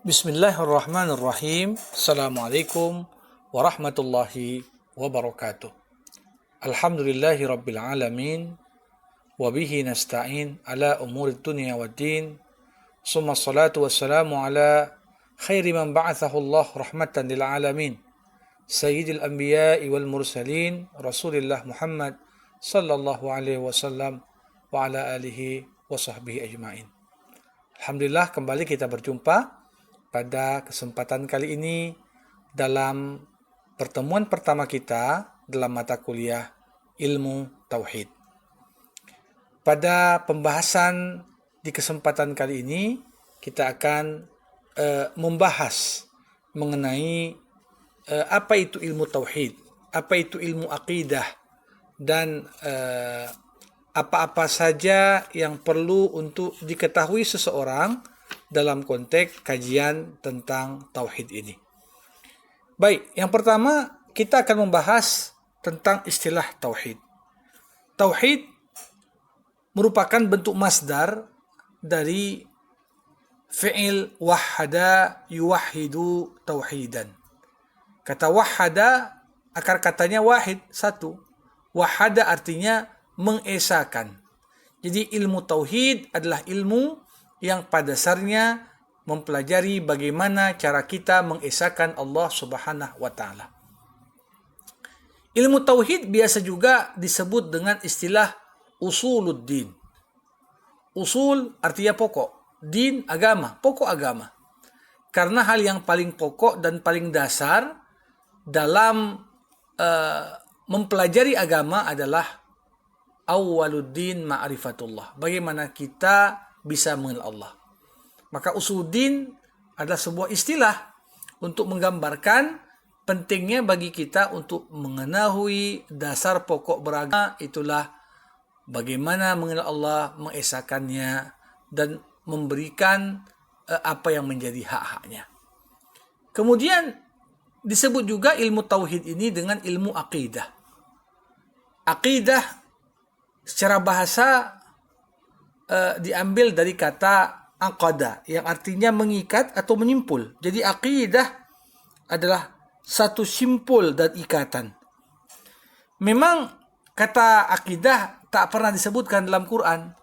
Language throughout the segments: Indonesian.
Bismillahirrahmanirrahim. Assalamualaikum warahmatullahi wabarakatuh. Alhamdulillahi rabbil alamin. Wabihi nasta'in ala umuri dunia wa din. Summa salatu wassalamu ala khairi man ba'athahu Allah rahmatan lil alamin. Sayyidil anbiya'i wal mursalin. Rasulillah Muhammad sallallahu alaihi wasallam wa ala alihi wa sahbihi ajma'in. Alhamdulillah, kembali kita berjumpa pada kesempatan kali ini dalam pertemuan pertama kita dalam mata kuliah Ilmu Tauhid. Pada pembahasan di kesempatan kali ini kita akan membahas mengenai apa itu ilmu tauhid, apa itu ilmu akidah, dan apa-apa saja yang perlu untuk diketahui seseorang dalam konteks kajian tentang tauhid ini. Baik, yang pertama kita akan membahas tentang istilah tauhid. Tauhid merupakan bentuk masdar dari fi'il wahhada yuwahhidu tauhidan. Kata wahhada, akar katanya wahid, satu. Wahhada artinya mengesakan. Jadi ilmu tauhid adalah ilmu yang pada dasarnya mempelajari bagaimana cara kita mengesahkan Allah Subhanahu wa Ta'ala. Ilmu tauhid biasa juga disebut dengan istilah usuluddin. Usul artinya pokok, din agama, pokok agama. Karena hal yang paling pokok dan paling dasar dalam mempelajari agama adalah awwaluddin ma'rifatullah. Bagaimana kita bisa mengenal Allah. Maka usuluddin adalah sebuah istilah untuk menggambarkan pentingnya bagi kita untuk mengetahui dasar pokok beragama, itulah bagaimana mengenal Allah, mengesahkannya, dan memberikan apa yang menjadi hak-haknya. Kemudian disebut juga ilmu tauhid ini dengan ilmu akidah. Akidah secara bahasa diambil dari kata aqada yang artinya mengikat atau menyimpul. Jadi akidah adalah satu simpul dan ikatan. Memang kata akidah tak pernah disebutkan dalam Quran,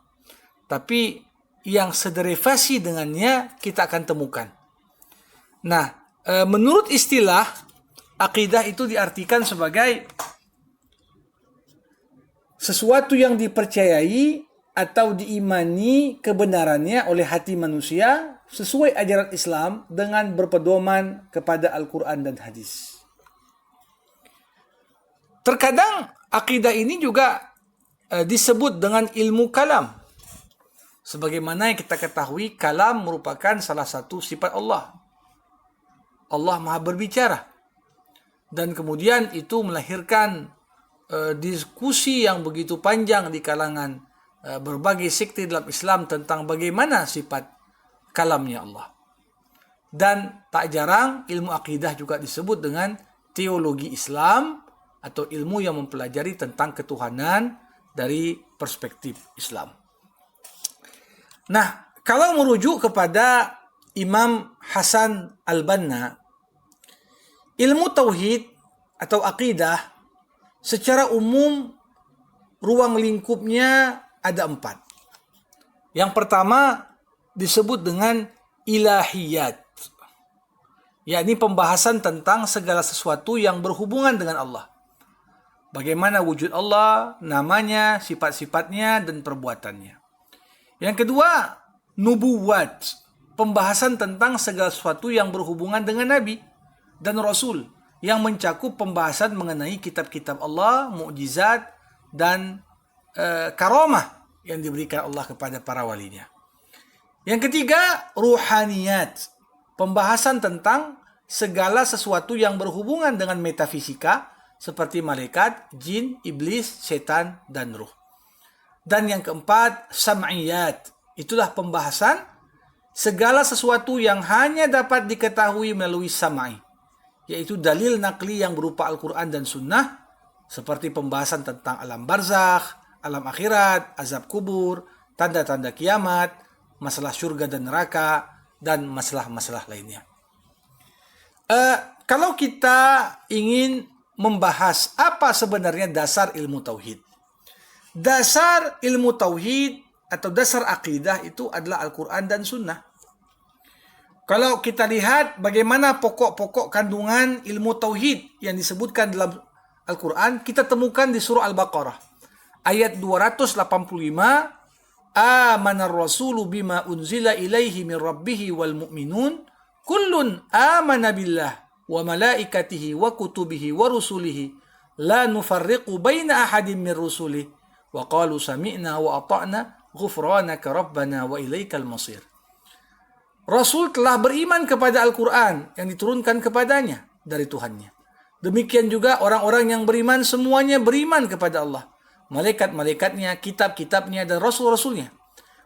tapi yang sederivasi dengannya kita akan temukan. Nah, menurut istilah akidah itu diartikan sebagai sesuatu yang dipercayai atau diimani kebenarannya oleh hati manusia sesuai ajaran Islam dengan berpedoman kepada Al-Quran dan hadis. Terkadang akidah ini juga disebut dengan ilmu kalam. Sebagaimana yang kita ketahui, kalam merupakan salah satu sifat Allah. Allah Maha berbicara. Dan kemudian itu melahirkan diskusi yang begitu panjang di kalangan berbagai sekte dalam Islam tentang bagaimana sifat kalamnya Allah. Dan tak jarang ilmu akidah juga disebut dengan teologi Islam atau ilmu yang mempelajari tentang ketuhanan dari perspektif Islam. Nah, kalau merujuk kepada Imam Hasan Al-Banna, ilmu tauhid atau akidah secara umum ruang lingkupnya ada 4. Yang pertama disebut dengan ilahiyat, yakni pembahasan tentang segala sesuatu yang berhubungan dengan Allah. Bagaimana wujud Allah, namanya, sifat-sifatnya, dan perbuatannya. Yang kedua, nubuwat, pembahasan tentang segala sesuatu yang berhubungan dengan Nabi dan Rasul, yang mencakup pembahasan mengenai kitab-kitab Allah, mukjizat, dan karamah yang diberikan Allah kepada para walinya. Yang ketiga, ruhaniyat, pembahasan tentang segala sesuatu yang berhubungan dengan metafisika seperti malaikat, jin, iblis, setan, dan ruh. Dan yang keempat, sam'iyat, itulah pembahasan segala sesuatu yang hanya dapat diketahui melalui sam'i, yaitu dalil nakli yang berupa Al-Quran dan Sunnah, seperti pembahasan tentang alam barzakh, alam akhirat, azab kubur, tanda-tanda kiamat, masalah surga dan neraka, dan masalah-masalah lainnya. Kalau kita ingin membahas apa sebenarnya dasar ilmu tauhid. Dasar ilmu tauhid atau dasar akidah itu adalah Al-Quran dan Sunnah. Kalau kita lihat bagaimana pokok-pokok kandungan ilmu tauhid yang disebutkan dalam Al-Quran, kita temukan di surah Al-Baqarah. Ayat 285, Amanar rasulu bima unzila ilaihi min rabbihi wal mu'minun, kullun amana billah wa malaikatihi wa kutubihi wa rusulihi, la nufarriqu baina ahadin min rusulihi, wa qalu sami'na wa ata'na, ghufranaka rabbana wa ilaikal masir. Rasul telah beriman kepada Al-Quran yang diturunkan kepadanya dari Tuhannya. Demikian juga orang-orang yang beriman semuanya beriman kepada Allah, malaikat-malaikatnya, kitab-kitabnya, dan rasul-rasulnya.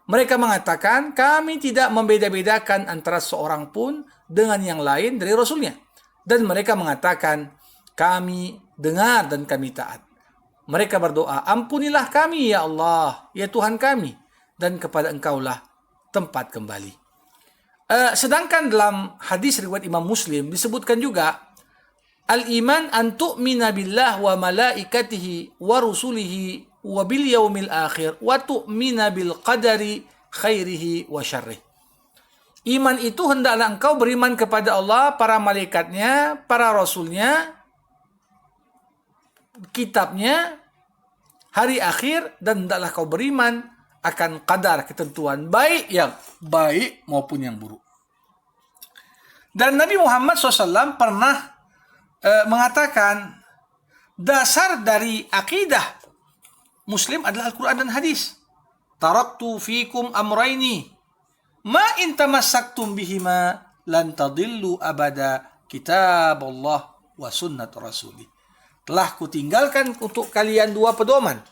Mereka mengatakan, kami tidak membeda-bedakan antara seorang pun dengan yang lain dari rasulnya. Dan mereka mengatakan, kami dengar dan kami taat. Mereka berdoa, ampunilah kami ya Allah, ya Tuhan kami, dan kepada Engkaulah tempat kembali. Sedangkan dalam hadis riwayat Imam Muslim disebutkan juga, al-iman an tu'mina billah wa malaikatihi wa rusulihi wa bil yaumil akhir wa tu'mina bil qadari khairihi wa syarrih. Iman itu hendaklah engkau beriman kepada Allah, para malaikatnya, para rasulnya, kitabnya, hari akhir, dan hendaklah kau beriman akan qadar, ketentuan, baik yang baik maupun yang buruk. Dan Nabi Muhammad SAW pernah mengatakan dasar dari akidah Muslim adalah Al-Quran dan hadis. Taraktu fikum amraini ma in tamassaktum bihima lan tadillu abada, kitab Allah wa sunnat rasuli. Telah kutinggalkan untuk kalian dua pedoman.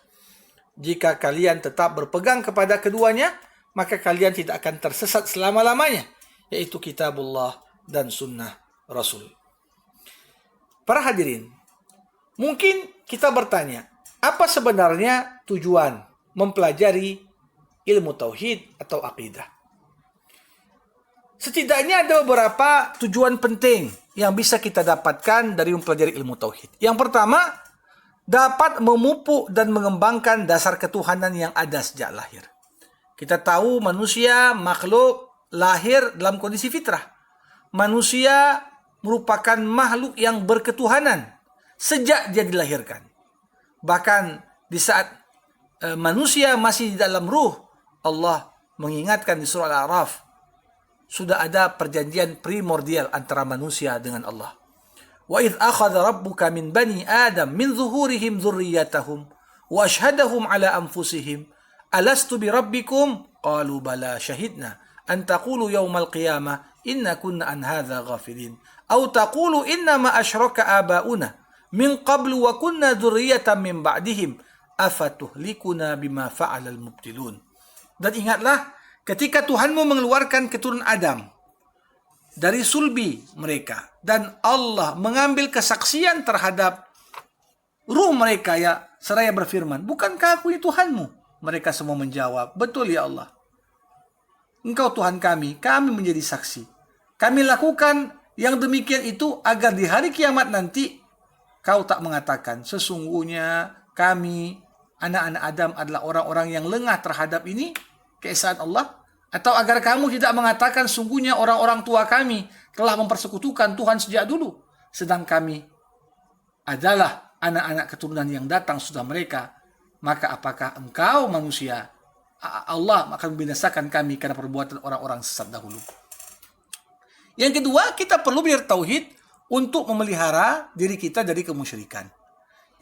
Jika kalian tetap berpegang kepada keduanya, maka kalian tidak akan tersesat selama-lamanya, yaitu kitabullah dan sunnah Rasul. Para hadirin, mungkin kita bertanya, apa sebenarnya tujuan mempelajari ilmu tauhid atau akidah? Setidaknya ada beberapa tujuan penting yang bisa kita dapatkan dari mempelajari ilmu tauhid. Yang pertama, dapat memupuk dan mengembangkan dasar ketuhanan yang ada sejak lahir. Kita tahu manusia makhluk lahir dalam kondisi fitrah. Manusia merupakan makhluk yang berketuhanan sejak dia dilahirkan. Bahkan di saat manusia masih di dalam ruh, Allah mengingatkan di surah Al-A'raf, sudah ada perjanjian primordial antara manusia dengan Allah. Wa idh akhadha rabbuka min bani Adam min zuhurihim dzurriyyatahum wa ashhadahum ala anfusihim alastu bi rabbikum qalu bala syahidna an taqulu yawmal qiyamah inna kunna an hadza ghafilin aw taqulu inna ma asyraka abauna min qablu wa kunna dzurriyyatan min ba'dihim afatuhlikuna bima fa'alal mubtilun. Dan ingatlah ketika Tuhanmu mengeluarkan keturunan Adam dari sulbi mereka, dan Allah mengambil kesaksian terhadap ruh mereka, ya seraya berfirman, bukankah aku ini Tuhanmu? Mereka semua menjawab, betul ya Allah, Engkau Tuhan kami menjadi saksi. Kami lakukan yang demikian itu agar di hari kiamat nanti kau tak mengatakan, sesungguhnya kami, anak-anak Adam adalah orang-orang yang lengah terhadap ini, keesaan Allah. Atau agar kamu tidak mengatakan, sungguhnya orang-orang tua kami telah mempersekutukan Tuhan sejak dulu, sedang kami adalah anak-anak keturunan yang datang sudah mereka. Maka apakah engkau manusia, Allah akan membinasakan kami karena perbuatan orang-orang sesat dahulu. Yang kedua, kita perlu bertauhid untuk memelihara diri kita dari kemusyrikan.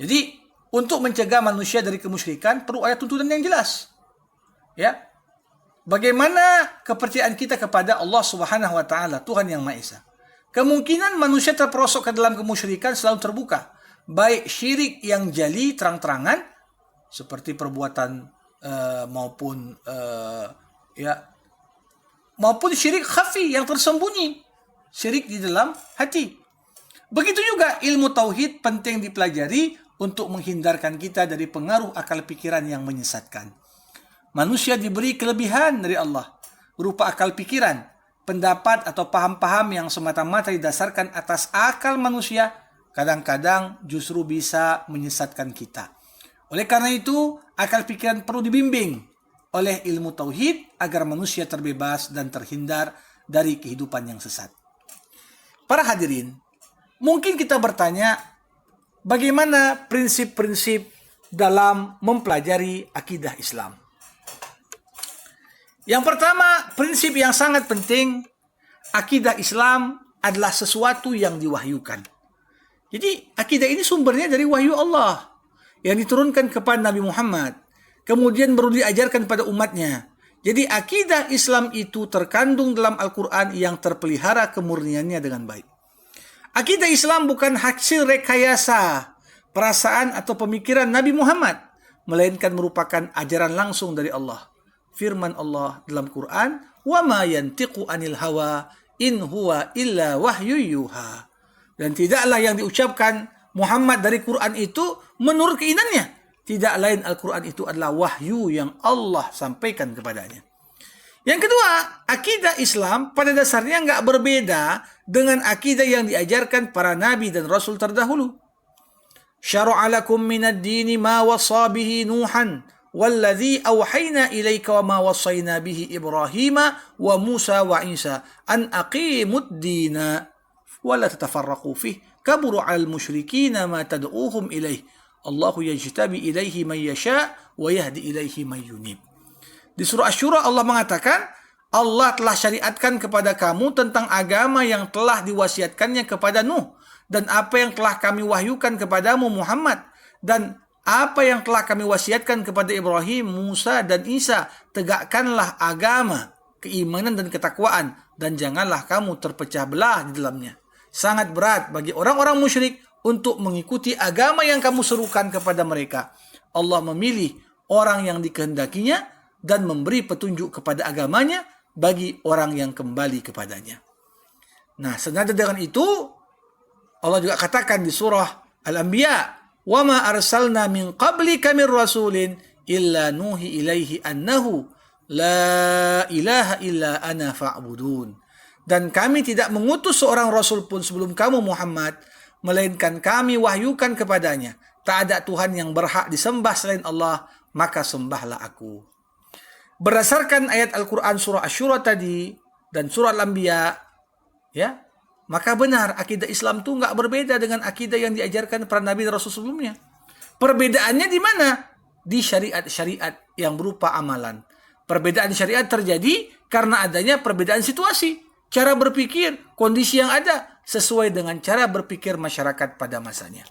Jadi, untuk mencegah manusia dari kemusyrikan perlu ada tuntunan yang jelas. Ya. Bagaimana kepercayaan kita kepada Allah Subhanahu wa taala, Tuhan yang Maha Esa? Kemungkinan manusia terperosok ke dalam kemusyrikan selalu terbuka, baik syirik yang jali terang-terangan seperti perbuatan maupun syirik khafi yang tersembunyi, syirik di dalam hati. Begitu juga ilmu tauhid penting dipelajari untuk menghindarkan kita dari pengaruh akal pikiran yang menyesatkan. Manusia diberi kelebihan dari Allah berupa akal pikiran, pendapat atau paham-paham yang semata-mata didasarkan atas akal manusia kadang-kadang justru bisa menyesatkan kita. Oleh karena itu, akal pikiran perlu dibimbing oleh ilmu tauhid agar manusia terbebas dan terhindar dari kehidupan yang sesat. Para hadirin, mungkin kita bertanya, bagaimana prinsip-prinsip dalam mempelajari akidah Islam? Yang pertama, prinsip yang sangat penting, akidah Islam adalah sesuatu yang diwahyukan. Jadi, akidah ini sumbernya dari wahyu Allah yang diturunkan kepada Nabi Muhammad, kemudian baru diajarkan pada umatnya. Jadi, akidah Islam itu terkandung dalam Al-Quran yang terpelihara kemurniannya dengan baik. Akidah Islam bukan hasil rekayasa, perasaan atau pemikiran Nabi Muhammad, melainkan merupakan ajaran langsung dari Allah. Firman Allah dalam Quran, "Wa ma yantiqu 'anil hawa in huwa illa wahyu yuha." Dan tidaklah yang diucapkan Muhammad dari Quran itu menurut keinginannya. Tidak lain Al-Quran itu adalah wahyu yang Allah sampaikan kepadanya. Yang kedua, akidah Islam pada dasarnya nggak berbeda dengan akidah yang diajarkan para nabi dan rasul terdahulu. Syara'a lakum minad dini ma wasa bihi Nuhan والذي أوحينا إليك وما وصينا به إبراهيم وموسى وعيسى أن أقيموا الدين ولا تتفرقوا فيه كبر على المشركين ما تدعوهم إليه الله يجتبي إليه من يشاء ويهدي إليه من ينيب. Di surah Asy-Syura Allah mengatakan, Allah telah syariatkan kepada kamu tentang agama yang telah diwasiatkannya kepada Nuh dan apa yang telah kami wahyukan kepadamu Muhammad dan apa yang telah kami wasiatkan kepada Ibrahim, Musa, dan Isa, tegakkanlah agama, keimanan dan ketakwaan, dan janganlah kamu terpecah belah di dalamnya. Sangat berat bagi orang-orang musyrik untuk mengikuti agama yang kamu serukan kepada mereka. Allah memilih orang yang dikehendakinya dan memberi petunjuk kepada agamanya bagi orang yang kembali kepadanya. Nah, senada dengan itu, Allah juga katakan di surah Al-Anbiya, وَمَا أَرْسَلْنَا مِنْ قَبْلِكَ مِنْ رَسُولٍ إِلَّا نُوحِي إِلَيْهِ أَنَّهُ لَا إِلَهَ إِلَّا أَنَا فَاعْبُدُونَ. Dan kami tidak mengutus seorang rasul pun sebelum kamu Muhammad, melainkan kami wahyukan kepadanya, tak ada Tuhan yang berhak disembah selain Allah, maka sembahlah aku. Berdasarkan ayat Al-Quran surah Asy-Syura tadi dan surah Al-Anbiya, ya, maka benar akidah Islam itu nggak berbeda dengan akidah yang diajarkan para nabi dan rasul sebelumnya. Perbedaannya di mana? Di syariat-syariat yang berupa amalan. Perbedaan syariat terjadi karena adanya perbedaan situasi, cara berpikir, kondisi yang ada sesuai dengan cara berpikir masyarakat pada masanya.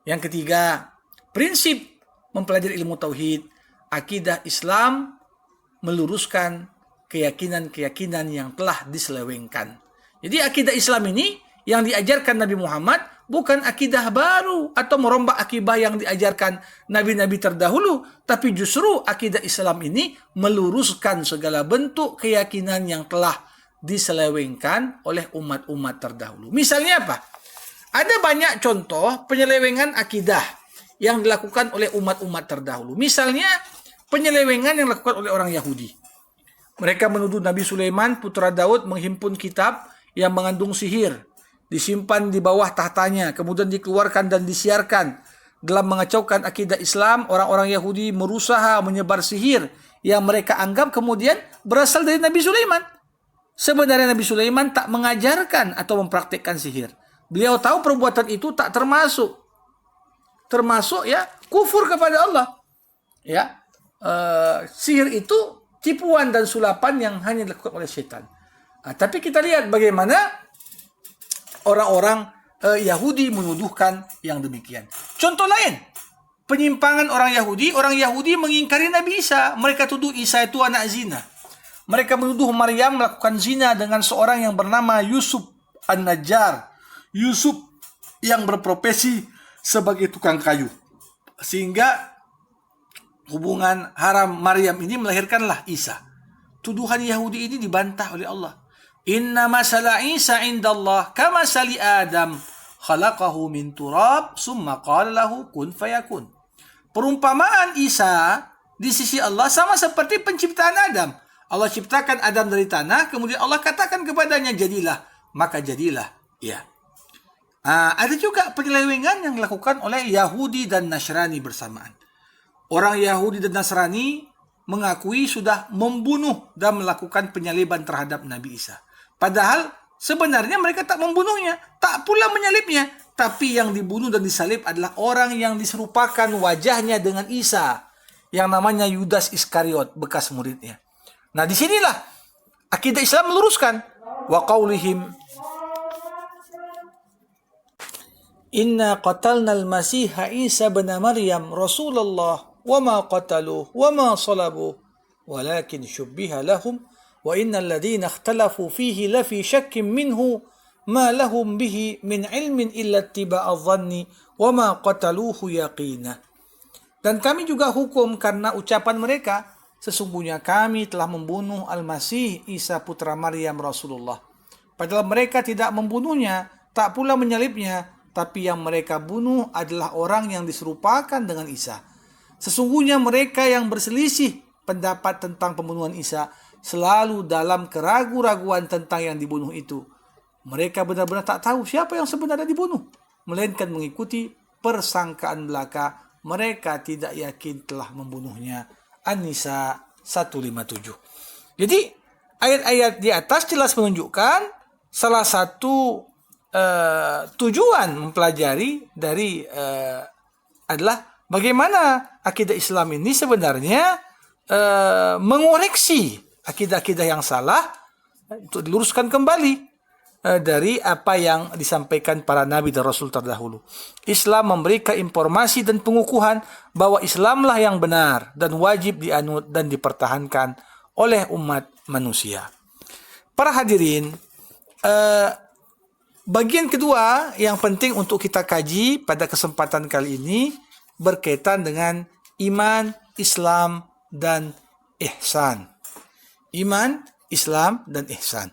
Yang ketiga, prinsip mempelajari ilmu tauhid, akidah Islam meluruskan keyakinan-keyakinan yang telah diselewengkan. Jadi akidah Islam ini yang diajarkan Nabi Muhammad bukan akidah baru atau merombak akidah yang diajarkan nabi-nabi terdahulu, tapi justru akidah Islam ini meluruskan segala bentuk keyakinan yang telah diselewengkan oleh umat-umat terdahulu. Misalnya apa? Ada banyak contoh penyelewengan akidah yang dilakukan oleh umat-umat terdahulu. Misalnya penyelewengan yang dilakukan oleh orang Yahudi. Mereka menuduh Nabi Sulaiman, putra Daud, menghimpun kitab yang mengandung sihir, disimpan di bawah tahtanya, kemudian dikeluarkan dan disiarkan. Dalam mengacaukan akidah Islam, orang-orang Yahudi berusaha menyebar sihir yang mereka anggap kemudian berasal dari Nabi Sulaiman. Sebenarnya Nabi Sulaiman tak mengajarkan atau mempraktikkan sihir. Beliau tahu perbuatan itu tak termasuk ya kufur kepada Allah. Ya, sihir itu tipuan dan sulapan yang hanya dilakukan oleh setan. Tapi kita lihat bagaimana orang-orang Yahudi menuduhkan yang demikian. Contoh lain, penyimpangan orang Yahudi mengingkari Nabi Isa. Mereka tuduh Isa itu anak zina. Mereka menuduh Maryam melakukan zina dengan seorang yang bernama Yusuf An-Najjar. Yusuf yang berprofesi sebagai tukang kayu. Sehingga hubungan haram Maryam ini melahirkanlah Isa. Tuduhan Yahudi ini dibantah oleh Allah. Inna masala Isa indallah kama sali Adam khalaqahu min turab summa qala lahu kun fayakun. Perumpamaan Isa di sisi Allah sama seperti penciptaan Adam. Allah ciptakan Adam dari tanah, kemudian Allah katakan kepadanya, jadilah, maka jadilah. Ya. Ada juga penyelewengan yang dilakukan oleh Yahudi dan Nasrani bersamaan. Orang Yahudi dan Nasrani mengakui sudah membunuh dan melakukan penyaliban terhadap Nabi Isa. Padahal sebenarnya mereka tak membunuhnya, tak pula menyalibnya. Tapi yang dibunuh dan disalib adalah orang yang diserupakan wajahnya dengan Isa, yang namanya Yudas Iskariot, bekas muridnya. Nah, disinilah akidah Islam meluruskan. Wa qaulihim inna qatalna al-masiha Isa bin Maryam Rasulullah wa ma qataluhu wa ma salabuhu walakin syubbiha lahum wa innal ladzina ikhtalafu fihi lafi syakkin minhu ma lahum bihi min ilmin illa ittiba'a dhanni wa ma qataluhu yaqina. Dan kami juga hukum karena ucapan mereka, sesungguhnya kami telah membunuh Al-Masih Isa putra Maryam Rasulullah. Padahal mereka tidak membunuhnya, tak pula menyalibnya, tapi yang mereka bunuh adalah orang yang diserupakan dengan Isa. Sesungguhnya mereka yang berselisih pendapat tentang pembunuhan Isa selalu dalam keraguan-raguan tentang yang dibunuh itu. Mereka benar-benar tak tahu siapa yang sebenarnya dibunuh, melainkan mengikuti persangkaan belaka. Mereka tidak yakin telah membunuhnya. An-Nisa 157. Jadi ayat-ayat di atas jelas menunjukkan salah satu tujuan mempelajari dari adalah bagaimana akidah Islam ini sebenarnya mengoreksi akidah-akidah yang salah untuk diluruskan kembali dari apa yang disampaikan para nabi dan rasul terdahulu. Islam memberikan informasi dan pengukuhan bahwa Islamlah yang benar dan wajib dianut dan dipertahankan oleh umat manusia. Para hadirin, bagian kedua yang penting untuk kita kaji pada kesempatan kali ini berkaitan dengan iman, Islam, dan ihsan. Iman, Islam, dan ihsan.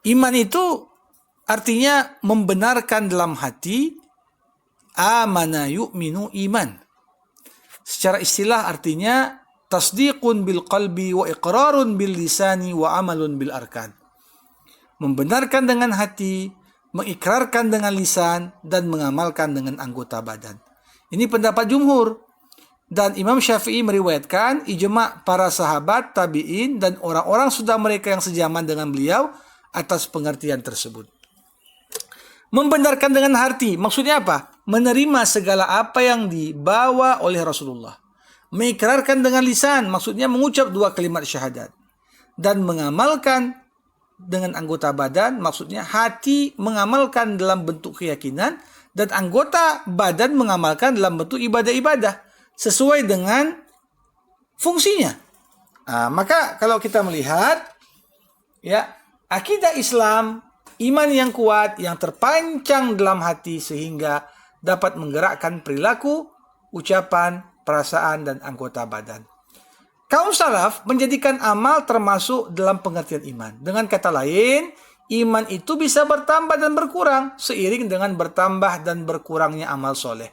Iman itu artinya membenarkan dalam hati, amana yu'minu iman. Secara istilah artinya tasdiqun bil qalbi wa iqrarun bil lisani wa amalun bil arkan. Membenarkan dengan hati, mengikrarkan dengan lisan, dan mengamalkan dengan anggota badan. Ini pendapat jumhur. Dan Imam Syafi'i meriwayatkan ijma' para sahabat, tabi'in, dan orang-orang sudah mereka yang sejaman dengan beliau atas pengertian tersebut. Membenarkan dengan hati, maksudnya apa? Menerima segala apa yang dibawa oleh Rasulullah. Mengikrarkan dengan lisan, maksudnya mengucap dua kalimat syahadat. Dan mengamalkan dengan anggota badan, maksudnya hati mengamalkan dalam bentuk keyakinan, dan anggota badan mengamalkan dalam bentuk ibadah-ibadah, sesuai dengan fungsinya. Maka kalau kita melihat, ya, akidah Islam, iman yang kuat, yang terpancang dalam hati sehingga dapat menggerakkan perilaku, ucapan, perasaan, dan anggota badan. Kaum salaf menjadikan amal termasuk dalam pengertian iman. Dengan kata lain, iman itu bisa bertambah dan berkurang seiring dengan bertambah dan berkurangnya amal soleh.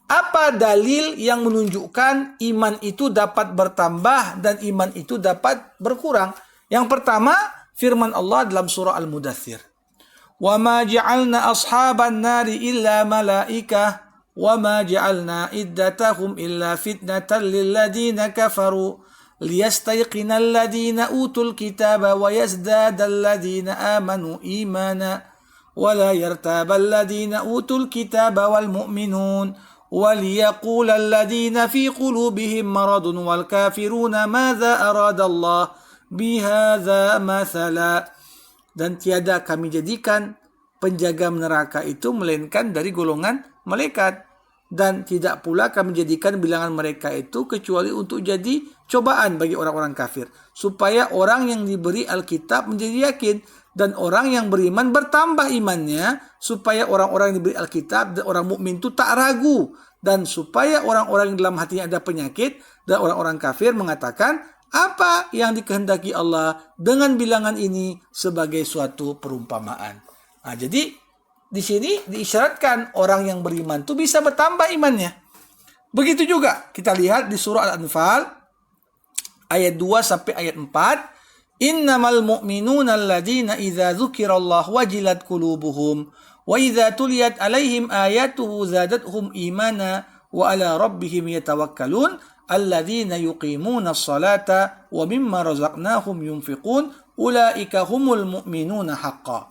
Apa dalil yang menunjukkan iman itu dapat bertambah dan iman itu dapat berkurang? Yang pertama, firman Allah dalam surah Al-Mudaththir. Wa ma ja'alna ashaban nari illa malaikah wa ma ja'alna iddatahum illa fitnatan lilladina kafaru liyastayqina alladina utul kitaba wa yazdada alladina amanu imana wa la yartaba alladina utul kitaba wal mu'minun wa liyaqula alladina fi qulubihim maradun wal kafiruna madza arada Allah bihadza mathala. Dan tiada kami jadikan penjaga neraka itu melainkan dari golongan malaikat, dan tidak pula kami jadikan bilangan mereka itu kecuali untuk jadi cobaan bagi orang-orang kafir, supaya orang yang diberi Alkitab menjadi yakin, dan orang yang beriman bertambah imannya, supaya orang-orang yang diberi Alkitab dan orang mukmin itu tak ragu, dan supaya orang-orang yang dalam hatinya ada penyakit dan orang-orang kafir mengatakan apa yang dikehendaki Allah dengan bilangan ini sebagai suatu perumpamaan. Jadi di sini diisyaratkan orang yang beriman itu bisa bertambah imannya. Begitu juga kita lihat di surah Al-Anfal ayat 2 sampai ayat 4 Innamal mu'minuna alladhina idza dzukirallahu wajilat qulubuhum wa idza tuliyat alaihim ayatuhu zadatuhum imana wa ala rabbihim yatawakkalun alladzina yuqimuna as-salata wa mimma razaqnahum yunfiqun ulaika humul mu'minuna haqqan.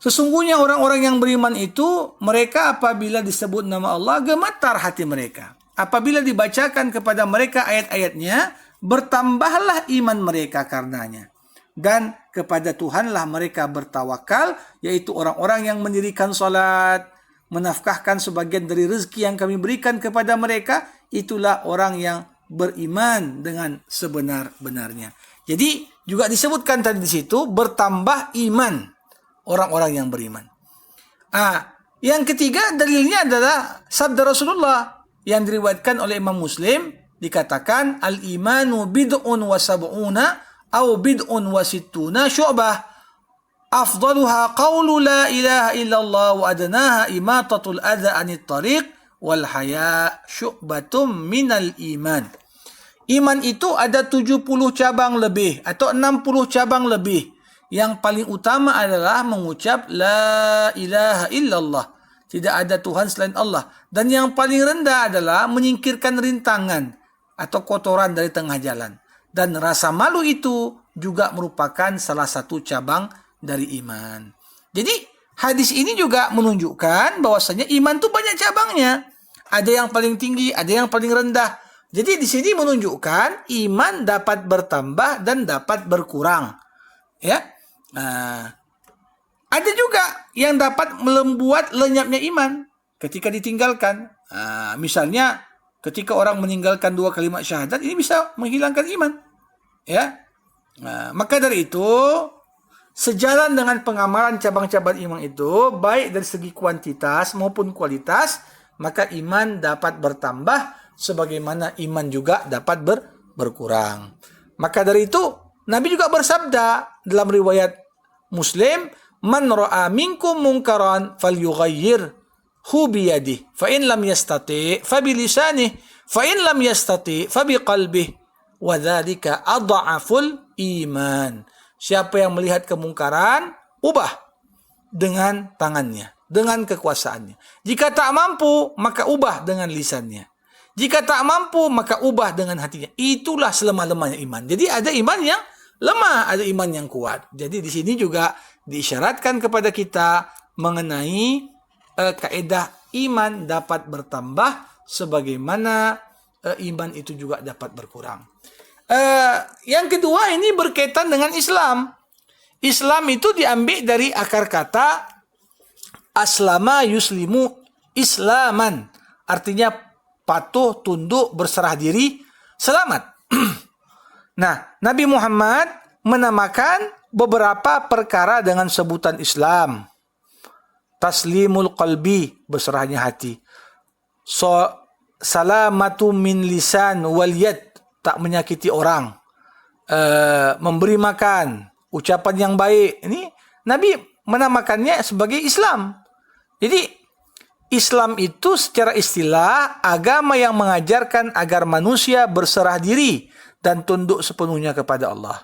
Sesungguhnya orang-orang yang beriman itu, mereka apabila disebut nama Allah, gemetar hati mereka. Apabila dibacakan kepada mereka ayat-ayatnya, bertambahlah iman mereka karenanya. Dan kepada Tuhanlah mereka bertawakal, yaitu orang-orang yang mendirikan salat, menafkahkan sebagian dari rezeki yang kami berikan kepada mereka, itulah orang yang beriman dengan sebenar-benarnya. Jadi juga disebutkan tadi di situ, bertambah iman orang-orang yang beriman. Yang ketiga dalilnya adalah sabda Rasulullah yang diriwayatkan oleh Imam Muslim, dikatakan al-imanu bid'un wa sab'una au bid'un wa sittuna syu'bah afdaluha qawlu la ilaha illallah wa adnaha imatatul adha anit tariq wal haya syu'batum minal iman. Iman itu ada 70 cabang lebih atau 60 cabang lebih. Yang paling utama adalah mengucap la ilaha illallah, tidak ada Tuhan selain Allah. Dan yang paling rendah adalah menyingkirkan rintangan atau kotoran dari tengah jalan. Dan rasa malu itu juga merupakan salah satu cabang dari iman. Jadi hadis ini juga menunjukkan bahwasanya iman itu banyak cabangnya. Ada yang paling tinggi, ada yang paling rendah. Jadi di sini menunjukkan iman dapat bertambah dan dapat berkurang. Ya. Ada juga yang dapat membuat lenyapnya iman ketika ditinggalkan. Misalnya ketika orang meninggalkan 2 kalimat syahadat, ini bisa menghilangkan iman. Ya, maka dari itu sejalan dengan pengamalan cabang-cabang iman itu, baik dari segi kuantitas maupun kualitas, maka iman dapat bertambah sebagaimana iman juga dapat berkurang. Maka dari itu Nabi juga bersabda dalam riwayat Muslim, man ra'a minkum munkaran falyughayyirhu biyadihi fa in lam yastati fa bilisanihi fa in lam yastati fa biqalbihi wa dzalika adhaful iman. Siapa yang melihat kemungkaran, ubah dengan tangannya, dengan kekuasaannya. Jika tak mampu, maka ubah dengan lisannya. Jika tak mampu, maka ubah dengan hatinya. Itulah selemah-lemahnya iman. Jadi ada iman yang lemah, ada iman yang kuat. Jadi di sini juga diisyaratkan kepada kita mengenai kaidah iman dapat bertambah sebagaimana iman itu juga dapat berkurang. Yang kedua ini berkaitan dengan Islam. Islam itu diambil dari akar kata aslama yuslimu islaman. Artinya patuh, tunduk, berserah diri, selamat. Nah, Nabi Muhammad menamakan beberapa perkara dengan sebutan Islam. Taslimul qalbi, berserahnya hati. Salamatu min lisan wal yad, tak menyakiti orang. Memberi makan, ucapan yang baik. Ini Nabi menamakannya sebagai Islam. Jadi Islam itu secara istilah agama yang mengajarkan agar manusia berserah diri dan tunduk sepenuhnya kepada Allah.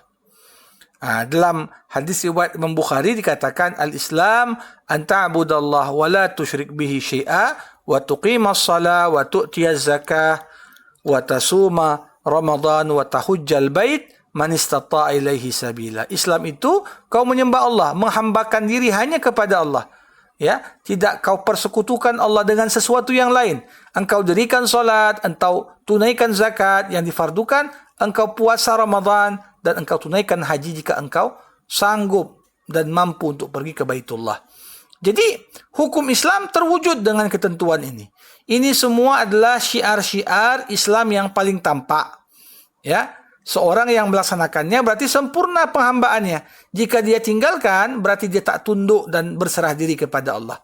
Dalam hadis riwayat Imam Bukhari dikatakan al-Islam an ta'budallah wa la tusyrik bihi syai'a wa tuqimas shalah wa tu'tiyaz zakah wa tasuma Ramadan wa tahujjal bait man istata'a ilaihi sabila. Islam itu kau menyembah Allah, menghambakan diri hanya kepada Allah. Ya, tidak kau persekutukan Allah dengan sesuatu yang lain. Engkau dirikan salat, engkau tunaikan zakat yang difardukan, engkau puasa Ramadan, dan engkau tunaikan haji jika engkau sanggup dan mampu untuk pergi ke Baitullah. Jadi, hukum Islam terwujud dengan ketentuan ini. Ini semua adalah syiar-syiar Islam yang paling tampak. Ya, seorang yang melaksanakannya berarti sempurna penghambaannya. Jika dia tinggalkan, berarti dia tak tunduk dan berserah diri kepada Allah.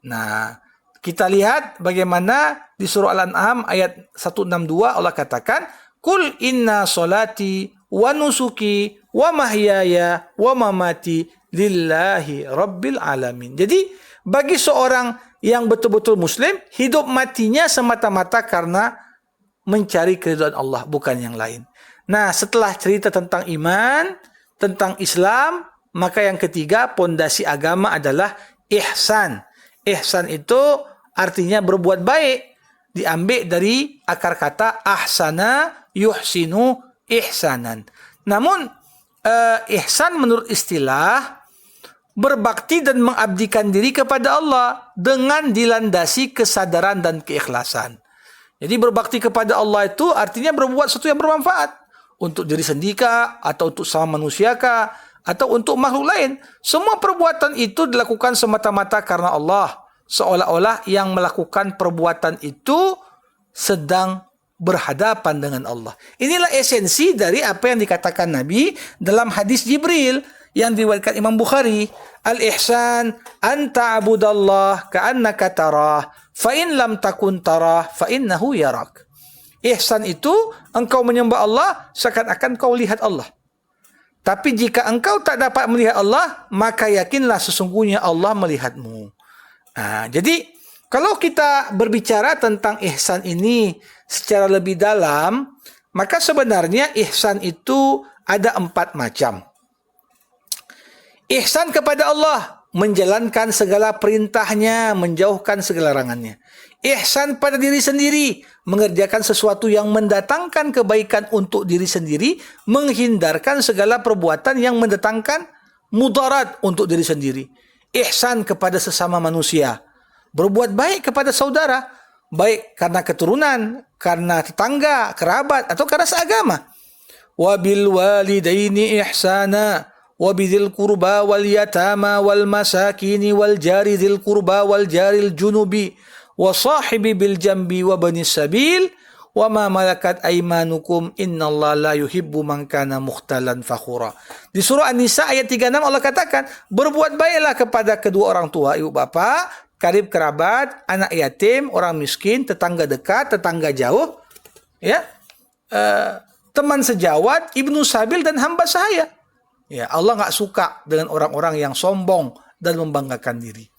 Nah, kita lihat bagaimana di surah Al-An'am ayat 162 Allah katakan, Kul inna solati wa nusuki wa mahyaya wa mamati lillahi rabbil alamin. Jadi, bagi seorang yang betul-betul muslim, hidup matinya semata-mata karena mencari keridhaan Allah, bukan yang lain. Nah, setelah cerita tentang iman, tentang Islam, maka yang ketiga, pondasi agama adalah ihsan. Ihsan itu artinya berbuat baik. Diambil dari akar kata ahsana yuhsinu ihsanan. Namun, ihsan menurut istilah berbakti dan mengabdikan diri kepada Allah dengan dilandasi kesadaran dan keikhlasan. Jadi berbakti kepada Allah itu artinya berbuat sesuatu yang bermanfaat untuk diri sendiri kah, atau untuk sama manusia kah, atau untuk makhluk lain. Semua perbuatan itu dilakukan semata-mata karena Allah. Seolah-olah yang melakukan perbuatan itu sedang berhadapan dengan Allah. Inilah esensi dari apa yang dikatakan Nabi dalam hadis Jibril yang diriwayatkan Imam Bukhari. Al-ihsan an ta'budallah ka'annaka tarah fa in lam takun tarah fa innahu yarak. Ihsan itu engkau menyembah Allah seakan-akan kau lihat Allah. Tapi jika engkau tak dapat melihat Allah, maka yakinlah sesungguhnya Allah melihatmu. Jadi kalau kita berbicara tentang ihsan ini secara lebih dalam, maka sebenarnya ihsan itu ada 4 macam. Ihsan kepada Allah, menjalankan segala perintahnya, menjauhkan segala larangannya. Ihsan pada diri sendiri, mengerjakan sesuatu yang mendatangkan kebaikan untuk diri sendiri, menghindarkan segala perbuatan yang mendatangkan mudarat untuk diri sendiri. Ihsan kepada sesama manusia, berbuat baik kepada saudara, baik karena keturunan, karena tetangga, kerabat, atau karena seagama. Wabil walidaini ihsana wabidil kurba wal yatama wal masakini wal jari dzil kurba wal jaril junubi wa sahibi bil jambi wa banis sabil wa ma malakat aymanukum innallaha la yuhibbu man kana mukhtalan fakhura. Di surah An-Nisa ayat 36 Allah katakan, berbuat baiklah kepada kedua orang tua, ibu bapa, karib kerabat, anak yatim, orang miskin, tetangga dekat, tetangga jauh, ya, teman sejawat, ibnu sabil dan hamba sahaya. Ya, Allah nggak suka dengan orang-orang yang sombong dan membanggakan diri.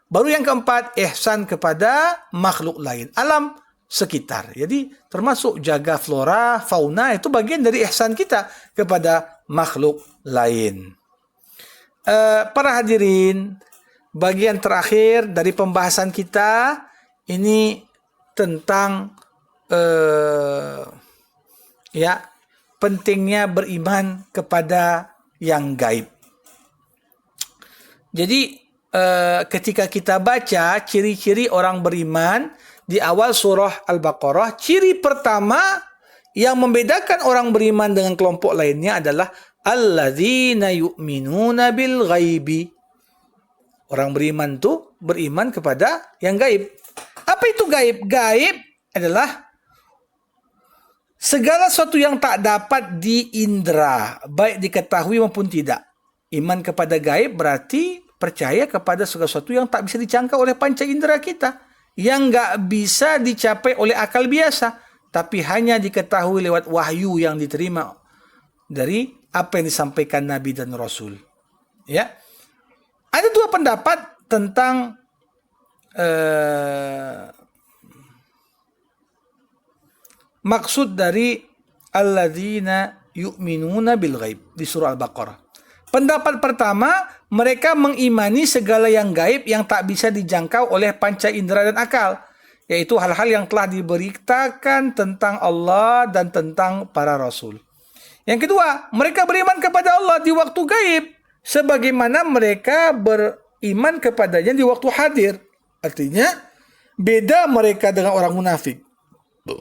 Baru yang keempat, ihsan kepada makhluk lain, alam sekitar. Jadi termasuk jaga flora, fauna, itu bagian dari ihsan kita kepada makhluk lain. Para hadirin, bagian terakhir dari pembahasan kita ini tentang pentingnya beriman kepada yang gaib. Jadi ketika kita baca ciri-ciri orang beriman di awal surah Al-Baqarah, ciri pertama yang membedakan orang beriman dengan kelompok lainnya adalah alladzina yu'minuna bil ghaibi. Orang beriman itu beriman kepada yang gaib. Apa itu gaib? Gaib adalah segala sesuatu yang tak dapat diindra, baik diketahui maupun tidak. Iman kepada gaib berarti percaya kepada segala sesuatu yang tak bisa dijangkau oleh panca indera kita, yang nggak bisa dicapai oleh akal biasa, tapi hanya diketahui lewat wahyu yang diterima dari apa yang disampaikan Nabi dan Rasul. Ya, ada 2 pendapat tentang maksud dari alladzina yu'minuna bil ghaib di surah Al-Baqarah. Pendapat pertama, mereka mengimani segala yang gaib yang tak bisa dijangkau oleh panca indera dan akal, yaitu hal-hal yang telah diberitakan tentang Allah dan tentang para rasul. Yang kedua, mereka beriman kepada Allah di waktu gaib, sebagaimana mereka beriman kepadanya di waktu hadir. Artinya, beda mereka dengan orang munafik.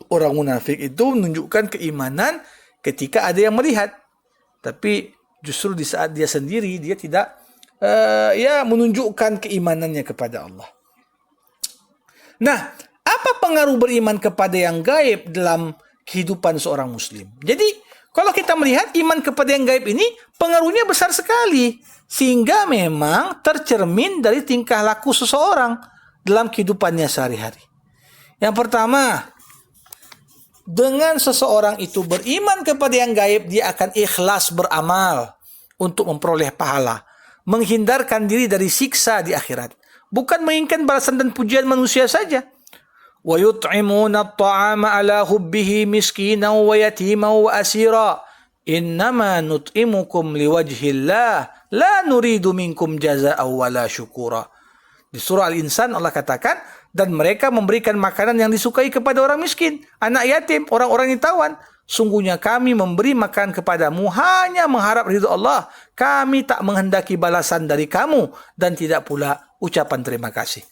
Orang munafik itu menunjukkan keimanan ketika ada yang melihat, tapi justru di saat dia sendiri dia tidak menunjukkan keimanannya kepada Allah. Nah, apa pengaruh beriman kepada yang gaib dalam kehidupan seorang muslim? Jadi, kalau kita melihat iman kepada yang gaib ini pengaruhnya besar sekali, sehingga memang tercermin dari tingkah laku seseorang dalam kehidupannya sehari-hari. Yang pertama, dengan seseorang itu beriman kepada yang gaib, dia akan ikhlas beramal untuk memperoleh pahala, menghindarkan diri dari siksa di akhirat. Bukan menginginkan balasan dan pujian manusia saja. وَيُطْعِمُونَ الطَّعَامَ عَلَى حُبِّهِ مِسْكِينًا وَيَتِيمًا وَأَسِيرًا إِنَّمَا نُطْعِمُكُمْ لِوَجْهِ اللَّهِ لَا نُرِيدُ مِنكُمْ جَزَاءً وَلَا شُكُورًا. Di surah Al-Insan Allah katakan, dan mereka memberikan makanan yang disukai kepada orang miskin, anak yatim, orang-orang yang tawan. Sungguhnya kami memberi makan kepadamu hanya mengharap ridho Allah. Kami tak menghendaki balasan dari kamu dan tidak pula ucapan terima kasih.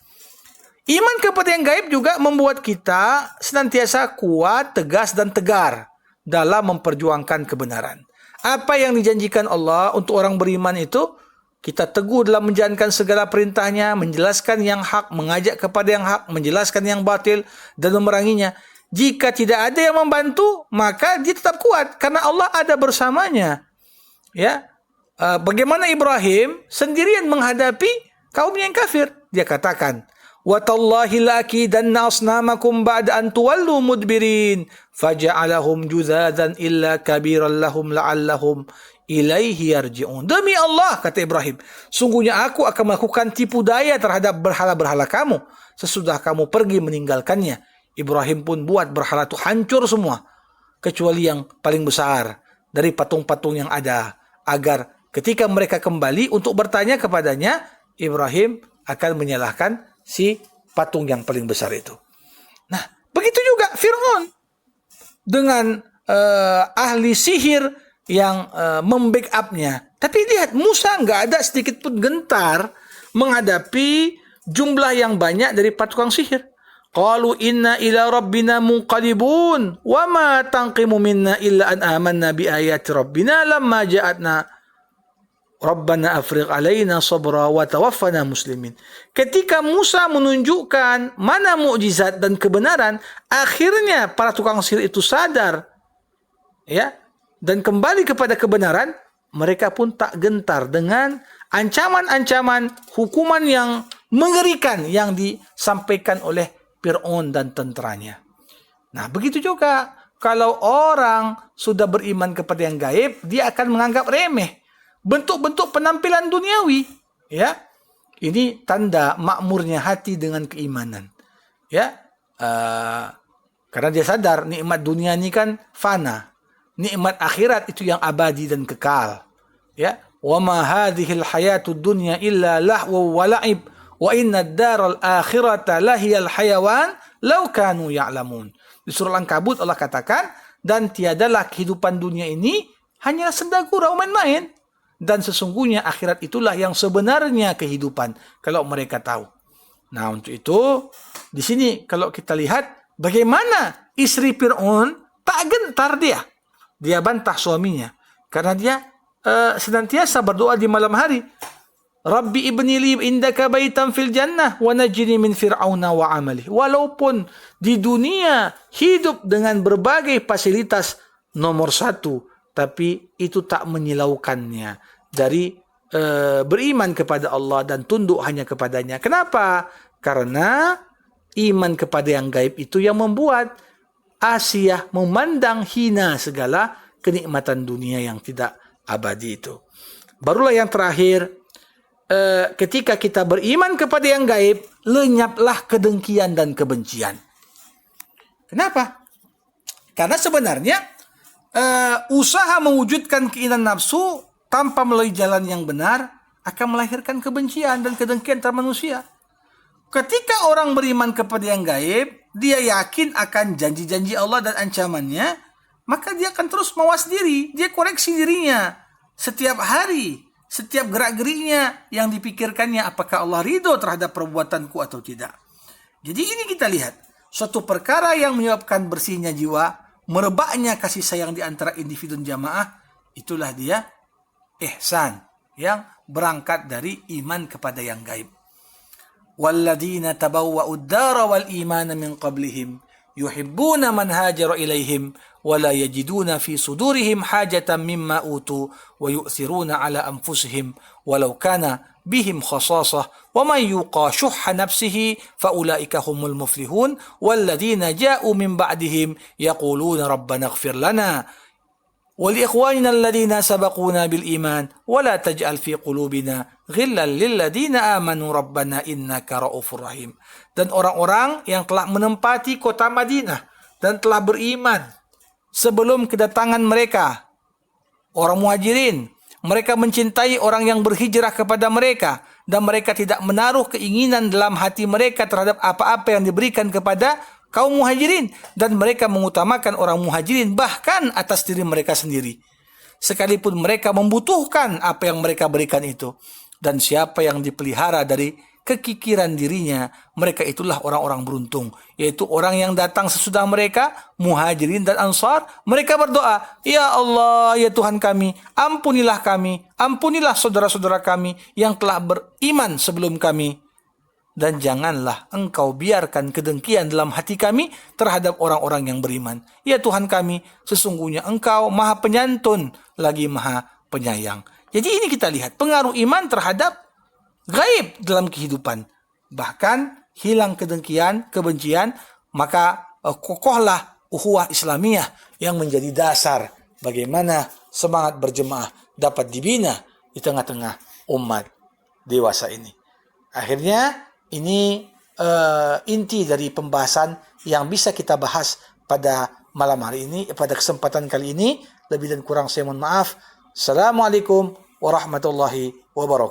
Iman kepada yang gaib juga membuat kita senantiasa kuat, tegas, dan tegar dalam memperjuangkan kebenaran. Apa yang dijanjikan Allah untuk orang beriman itu, kita teguh dalam menjalankan segala perintahnya, menjelaskan yang hak, mengajak kepada yang hak, menjelaskan yang batil, dan memeranginya. Jika tidak ada yang membantu, maka dia tetap kuat, karena Allah ada bersamanya. Ya, bagaimana Ibrahim sendirian menghadapi kaum yang kafir? Dia katakan, وَتَاللَّهِ لَأَكِيدَنَّ أَصْنَامَكُمْ بَعْدَ أَنْ تُوَلُّوا مُدْبِرِينَ فَجَعَلَهُمْ جُذَاذًا إِلَّا كَبِيرًا لَهُمْ لَعَلَّهُمْ ilaihi yarji'un. Demi Allah, kata Ibrahim, sungguhnya aku akan melakukan tipu daya terhadap berhala-berhala kamu sesudah kamu pergi meninggalkannya. Ibrahim pun buat berhala itu hancur semua, kecuali yang paling besar dari patung-patung yang ada, agar ketika mereka kembali untuk bertanya kepadanya, Ibrahim akan menyalahkan si patung yang paling besar itu. Nah, begitu juga Fir'aun dengan ahli sihir yang membackup-nya. Tapi lihat, Musa nggak ada sedikit pun gentar menghadapi jumlah yang banyak dari tukang sihir. Qalu inna ila rabbina munqalibun wa ma tanqimu minna illa an amanna bi ayati rabbina lamma ja'atna rabbana afrigh alaina sabra wa tawaffana muslimin. Ketika Musa menunjukkan mana mukjizat dan kebenaran, akhirnya para tukang sihir itu sadar, ya, dan kembali kepada kebenaran. Mereka pun tak gentar dengan ancaman-ancaman hukuman yang mengerikan yang disampaikan oleh Fir'aun dan tenteranya. Nah, begitu juga kalau orang sudah beriman kepada yang gaib, dia akan menganggap remeh bentuk-bentuk penampilan duniawi, ya. Ini tanda makmurnya hati dengan keimanan, ya. Karena dia sadar nikmat dunia ini kan fana. Nikmat akhirat itu yang abadi dan kekal. Ya, wa ma hadhil hayatud dunya illa lahwu wa la'ib wa inna ad-daral akhirata lahiyal hayawan law kanu ya'lamun. Di surah Al-Ankabut Allah katakan, dan tiadalah kehidupan dunia ini hanya senda gurau, main-main, dan sesungguhnya akhirat itulah yang sebenarnya kehidupan kalau mereka tahu. Nah, untuk itu di sini kalau kita lihat bagaimana istri Fir'aun tak gentar dia bantah suaminya karena dia senantiasa berdoa di malam hari, Rabbi ibni li indaka baitan fil jannah wa najini min fir'auna wa amalihi. Walaupun di dunia hidup dengan berbagai fasilitas nomor satu, tapi itu tak menyilaukannya dari beriman kepada Allah dan tunduk hanya kepadanya. Kenapa? Karena iman kepada yang gaib itu yang membuat Asia memandang hina segala kenikmatan dunia yang tidak abadi itu. Barulah yang terakhir, ketika kita beriman kepada yang gaib, lenyaplah kedengkian dan kebencian. Kenapa? Karena sebenarnya usaha mewujudkan keinginan nafsu tanpa melalui jalan yang benar akan melahirkan kebencian dan kedengkian antar manusia. Ketika orang beriman kepada yang gaib, dia yakin akan janji-janji Allah dan ancamannya, maka dia akan terus mawas diri, dia koreksi dirinya setiap hari, setiap gerak-geriknya yang dipikirkannya, apakah Allah ridho terhadap perbuatanku atau tidak. Jadi ini kita lihat, suatu perkara yang menyebabkan bersihnya jiwa, merebaknya kasih sayang di antara individu dan jamaah, itulah dia ihsan yang berangkat dari iman kepada yang gaib. وَالَّذِينَ تَبَوَّأُوا الدَّارَ وَالْإِيمَانَ مِنْ قَبْلِهِمْ يُحِبُّونَ مَنْ هَاجَرَ إِلَيْهِمْ وَلَا يَجِدُونَ فِي صُدُورِهِمْ حَاجَةً مِمَّا أُوتُوا وَيُؤْثِرُونَ عَلَى أَنفُسِهِمْ وَلَوْ كَانَ بِهِمْ خَصَاصَةٌ وَمَنْ يُوقَ شُحَّ نَفْسِهِ فَأُولَئِكَ هُمُ الْمُفْلِحُونَ وَالَّذِينَ جَاءُوا مِنْ بَعْدِهِمْ يَقُولُونَ رَبَّنَا اغْفِرْ لَنَا ولإخواننا الذين سبقونا بالإيمان ولا تجعل في قلوبنا غلا للذين آمنوا ربنا إنك رؤوف رحيم. Dan orang-orang yang telah menempati kota Madinah dan telah beriman sebelum kedatangan mereka, orang muhajirin, mereka mencintai orang yang berhijrah kepada mereka dan mereka tidak menaruh keinginan dalam hati mereka terhadap apa-apa yang diberikan kepada kaum muhajirin, dan mereka mengutamakan orang muhajirin bahkan atas diri mereka sendiri, sekalipun mereka membutuhkan apa yang mereka berikan itu. Dan siapa yang dipelihara dari kekikiran dirinya, mereka itulah orang-orang beruntung, yaitu orang yang datang sesudah mereka, muhajirin dan ansar. Mereka berdoa, ya Allah, ya Tuhan kami, ampunilah kami, ampunilah saudara-saudara kami yang telah beriman sebelum kami, dan janganlah engkau biarkan kedengkian dalam hati kami terhadap orang-orang yang beriman. Ya Tuhan kami, sesungguhnya engkau maha penyantun lagi maha penyayang. Jadi ini kita lihat pengaruh iman terhadap gaib dalam kehidupan. Bahkan hilang kedengkian, kebencian, maka kokohlah ukhuwah Islamiyah yang menjadi dasar bagaimana semangat berjemaah dapat dibina di tengah-tengah umat dewasa ini. Akhirnya ini inti dari pembahasan yang bisa kita bahas pada malam hari ini, pada kesempatan kali ini. Lebih dan kurang saya mohon maaf. Assalamualaikum warahmatullahi wabarakatuh.